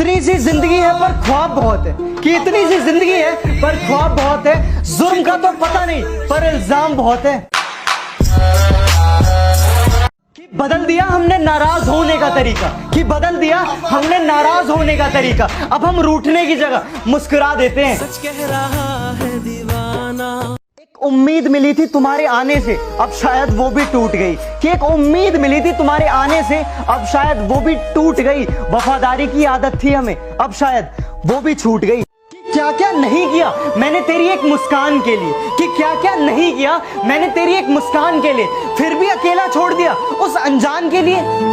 इतनी सी जिंदगी है पर ख्वाब बहुत है, कि इतनी सी जिंदगी है पर ख्वाब बहुत है। जुर्म का तो पता नहीं पर इल्जाम बहुत है। कि बदल दिया हमने नाराज होने का तरीका, कि बदल दिया हमने नाराज होने का तरीका। अब हम रूठने की जगह मुस्कुरा देते हैं। सच कह रहा है दीवाना। एक उम्मीद मिली थी तुम्हारे आने से, अब शायद वो भी टूट गई। कि एक उम्मीद मिली थी तुम्हारे आने से, अब शायद वो भी टूट गई। वफादारी की आदत थी हमें, अब शायद वो भी छूट गई। क्या क्या नहीं किया मैंने तेरी एक मुस्कान के लिए, कि क्या क्या नहीं किया मैंने तेरी एक मुस्कान के लिए, फिर भी अकेला छोड़ दिया उस अनजान के लिए।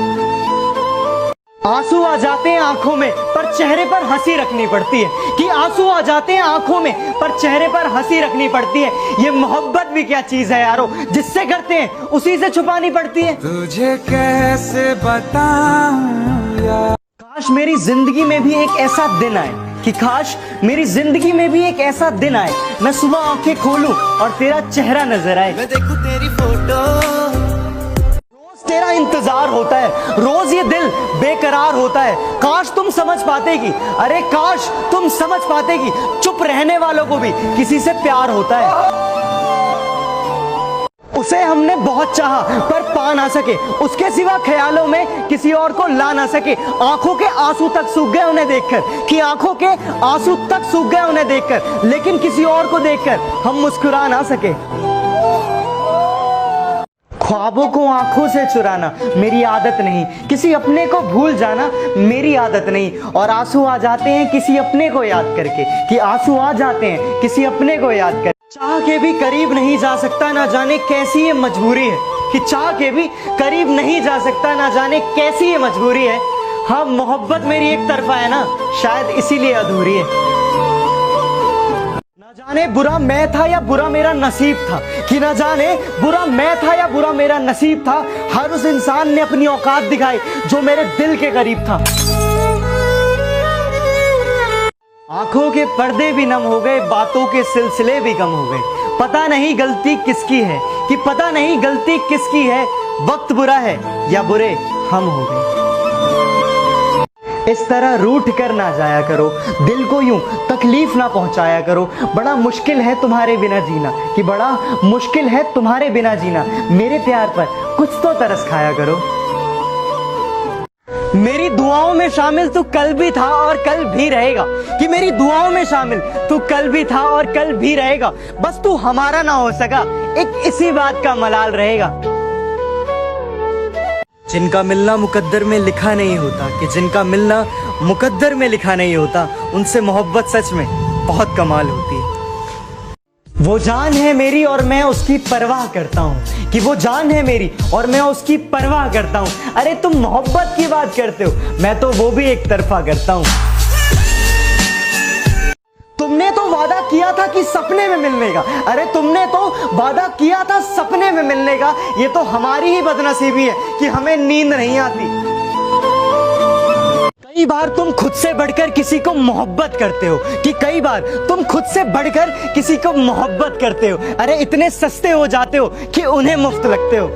आंसू आ जाते हैं आंखों में पर चेहरे पर हंसी रखनी पड़ती है, कि आंसू आ जाते हैं आंखों में पर चेहरे पर हंसी रखनी पड़ती है। ये मोहब्बत भी क्या चीज है यारो, जिससे करते हैं उसी से छुपानी पड़ती है। तुझे कैसे बताऊं यार, काश मेरी जिंदगी में भी एक ऐसा दिन आए, कि काश मेरी जिंदगी में भी एक ऐसा दिन आए, मैं सुबह आंखें खोलूं और तेरा चेहरा नजर आए। मैं देखूं तेरी फोटो, रोज तेरा इंतजार होता है, रोज ये दिल बेकरार होता है। काश तुम समझ पाते कि, अरे काश तुम समझ पाते कि चुप रहने वालों को भी किसी से प्यार होता है। उसे हमने बहुत चाहा पर पा ना सके, उसके सिवा ख्यालों में किसी और को ला ना सके। आंखों के आंसू तक सूख गए उन्हें देखकर, कि आंखों के आंसू तक सूख गए उन्हें देखकर, लेकिन किसी और को देखकर हम मुस्कुरा ना सके। ख्वाबों को आंखों से चुराना मेरी आदत नहीं, किसी अपने को भूल जाना मेरी आदत नहीं। और आंसू आ जाते हैं किसी अपने को याद करके, कि आंसू आ जाते हैं किसी अपने को याद करके। चाह के भी करीब नहीं जा सकता, ना जाने कैसी ये मजबूरी है, कि चाह के भी करीब नहीं जा सकता, ना जाने कैसी ये मजबूरी है। हाँ, मोहब्बत मेरी एक तरफा है ना, शायद इसीलिए अधूरी है। ना जाने बुरा मैं था या बुरा मेरा नसीब था, कि ना जाने बुरा मैं था या बुरा मेरा नसीब था। हर उस इंसान ने अपनी औकात दिखाई जो मेरे दिल के करीब था। आंखों के पर्दे भी नम हो गए, बातों के सिलसिले भी कम हो गए। पता नहीं गलती किसकी है, कि पता नहीं गलती किसकी है। वक्त बुरा है या बुरे हम हो गए। इस तरह रूठ कर ना जाया करो, दिल को यूं तकलीफ ना पहुंचाया करो। बड़ा मुश्किल है तुम्हारे बिना जीना, कि बड़ा मुश्किल है तुम्हारे बिना जीना। मेरे प्यार पर कुछ तो तरस खाया करो। मेरी दुआओं में शामिल तू कल भी था और कल भी रहेगा, कि मेरी दुआओं में शामिल तू कल भी था और कल भी रहेगा। बस तू हमारा ना हो सका, एक इसी बात का मलाल रहेगा। जिनका मिलना मुकद्दर में लिखा नहीं होता, कि जिनका मिलना मुकद्दर में लिखा नहीं होता, उनसे मोहब्बत सच में बहुत कमाल होती है। वो जान है मेरी और मैं उसकी परवाह करता हूँ, कि वो जान है मेरी और मैं उसकी परवाह करता हूँ। अरे तुम मोहब्बत की बात करते हो, मैं तो वो भी एक तरफा करता हूँ। तुमने तो वादा किया था कि सपने में मिलने का, अरे तुमने तो वादा किया था सपने में मिलने का। ये तो हमारी ही बदनसीबी है कि हमें नींद नहीं आती। कई बार तुम खुद से बढ़कर किसी को मोहब्बत करते हो, कि कई बार तुम खुद से बढ़कर किसी को मोहब्बत करते हो। अरे इतने सस्ते हो जाते हो कि उन्हें मुफ्त लगते हो।